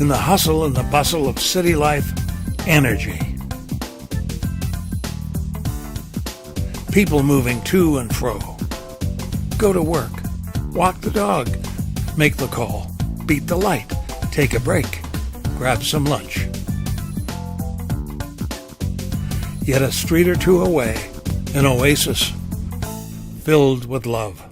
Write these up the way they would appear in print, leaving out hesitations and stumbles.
In the hustle and the bustle of city life, energy. People moving to and fro. Go to work, walk the dog, make the call, beat the light, take a break, grab some lunch. Yet a street or two away, an oasis filled with love.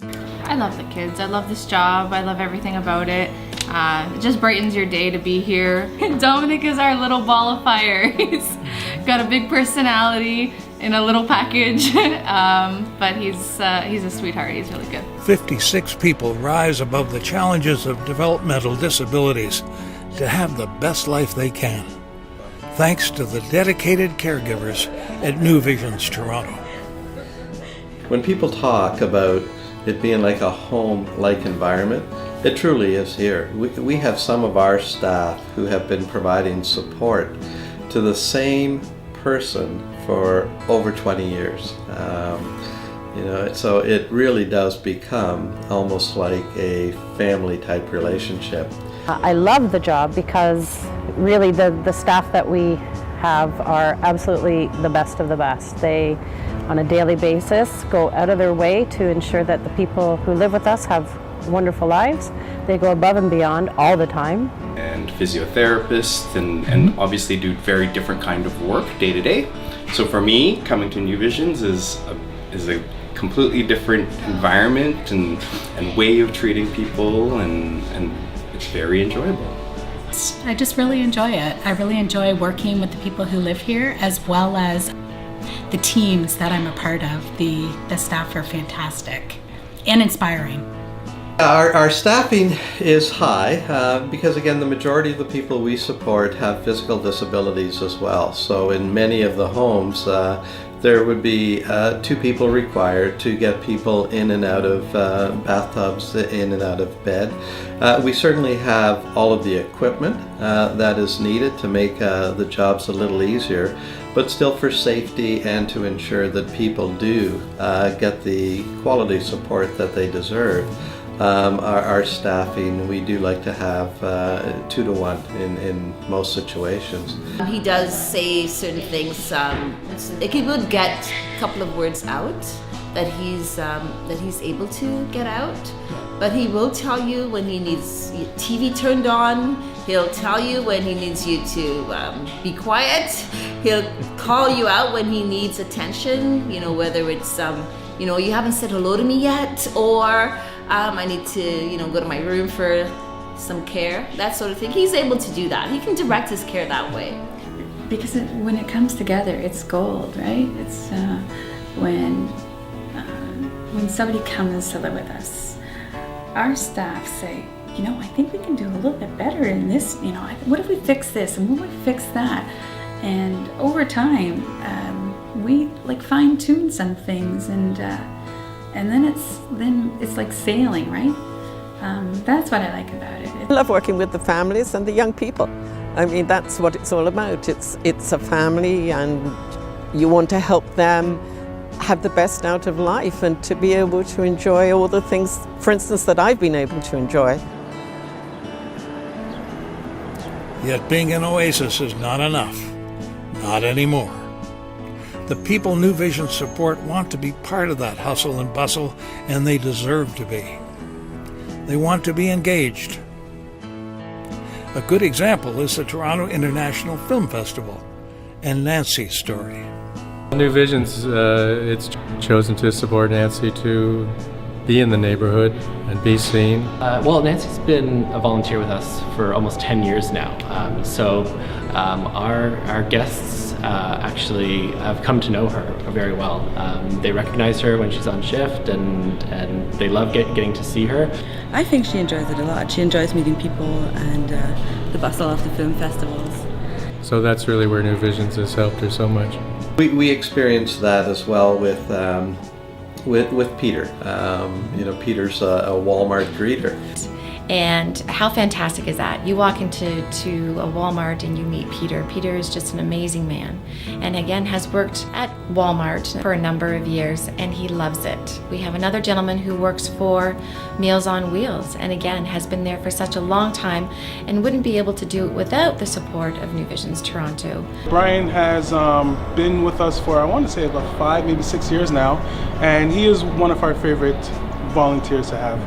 I love the kids. I love this job. I love everything about it. It just brightens your day to be here. Dominic is our little ball of fire. He's got a big personality in a little package, but he's a sweetheart. He's really good. 56 people rise above the challenges of developmental disabilities to have the best life they can, thanks to the dedicated caregivers at New Visions Toronto. When people talk about it being like a home-like environment, it truly is here. We have some of our staff who have been providing support to the same person for over 20 years. So it really does become almost like a family type relationship. I love the job because really the staff that we have are absolutely the best of the best. They, on a daily basis, go out of their way to ensure that the people who live with us have wonderful lives. They go above and beyond all the time. And physiotherapists and obviously do very different kind of work day to day. So for me, coming to New Visions is a completely different environment and way of treating people, and it's very enjoyable. I just really enjoy it. I really enjoy working with the people who live here, as well as the teams that I'm a part of. The staff are fantastic and inspiring. Our staffing is high because, again, the majority of the people we support have physical disabilities as well. So in many of the homes, there would be 2 people required to get people in and out of bathtubs, in and out of bed. We certainly have all of the equipment that is needed to make the jobs a little easier, but still for safety and to ensure that people do get the quality support that they deserve. Our staffing, we do like to have 2 to 1 in most situations. He does say certain things, like he would get a couple of words out that he's able to get out, but he will tell you when he needs TV turned on. He'll tell you when he needs you to be quiet. He'll call you out when he needs attention, whether it's you haven't said hello to me yet, or I need to, go to my room for some care, that sort of thing. He's able to do that. He can direct his care that way. Because when it comes together, it's gold, right? It's when somebody comes to live with us, our staff say, I think we can do a little bit better in this, what if we fix this and what if we fix that? And over time, we fine tune some things, and then it's like sailing, right? That's what I like about it. I love working with the families and the young people. I mean, that's what it's all about. It's a family, and you want to help them have the best out of life and to be able to enjoy all the things, for instance, that I've been able to enjoy. Yet being an oasis is not enough. Not anymore. The people New Vision support want to be part of that hustle and bustle, and they deserve to be. They want to be engaged. A good example is the Toronto International Film Festival and Nancy's story. New Visions, it's chosen to support Nancy to be in the neighborhood and be seen. Well, Nancy's been a volunteer with us for almost 10 years now. Our guests actually have come to know her very well. They recognize her when she's on shift, and they love getting to see her. I think she enjoys it a lot. She enjoys meeting people and the bustle of the film festivals. So that's really where New Visions has helped her so much. We experienced that as well with Peter. Peter's a Walmart greeter. And how fantastic is that? You walk into a Walmart and you meet Peter. Peter is just an amazing man, and again has worked at Walmart for a number of years, and he loves it. We have another gentleman who works for Meals on Wheels, and again has been there for such a long time and wouldn't be able to do it without the support of New Visions Toronto. Brian has been with us for, I want to say, about 5, maybe 6 years now, and he is one of our favorite volunteers to have.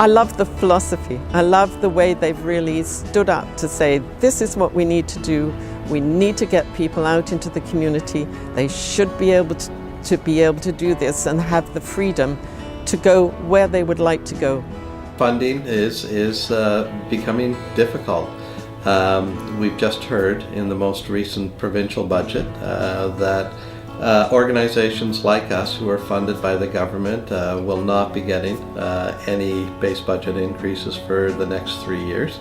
I love the philosophy. I love the way they've really stood up to say, this is what we need to do. We need to get people out into the community. They should be able to do this and have the freedom to go where they would like to go. Funding is becoming difficult. We've just heard in the most recent provincial budget that organizations like us who are funded by the government will not be getting any base budget increases for the next 3 years,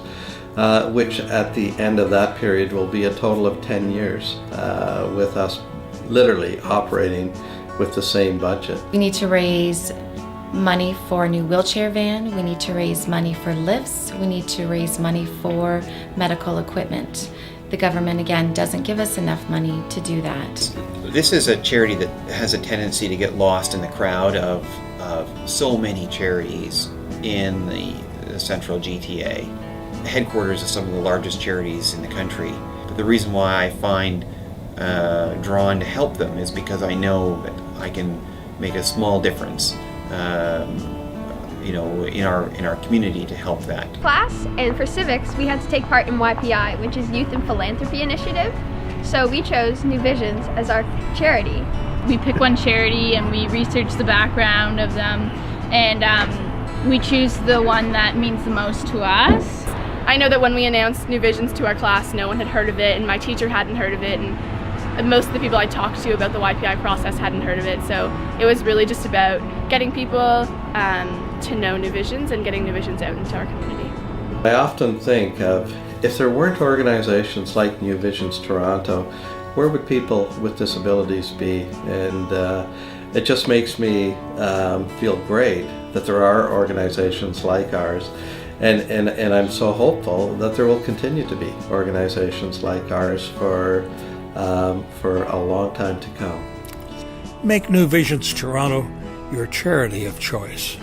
which at the end of that period will be a total of 10 years with us literally operating with the same budget. We need to raise money for a new wheelchair van. We need to raise money for lifts. We need to raise money for medical equipment. The government, again, doesn't give us enough money to do that. This is a charity that has a tendency to get lost in the crowd of so many charities in the central GTA. The headquarters of some of the largest charities in the country. But the reason why I find drawn to help them is because I know that I can make a small difference in our community to help that. Class, and for civics we had to take part in YPI, which is Youth and Philanthropy Initiative. So we chose New Visions as our charity. We pick one charity and we research the background of them, and we choose the one that means the most to us. I know that when we announced New Visions to our class, no one had heard of it, and my teacher hadn't heard of it, and most of the people I talked to about the YPI process hadn't heard of it. So it was really just about getting people to know New Visions and getting New Visions out into our community. I often think of, if there weren't organizations like New Visions Toronto, where would people with disabilities be? And it just makes me feel great that there are organizations like ours. And I'm so hopeful that there will continue to be organizations like ours for a long time to come. Make New Visions Toronto your charity of choice.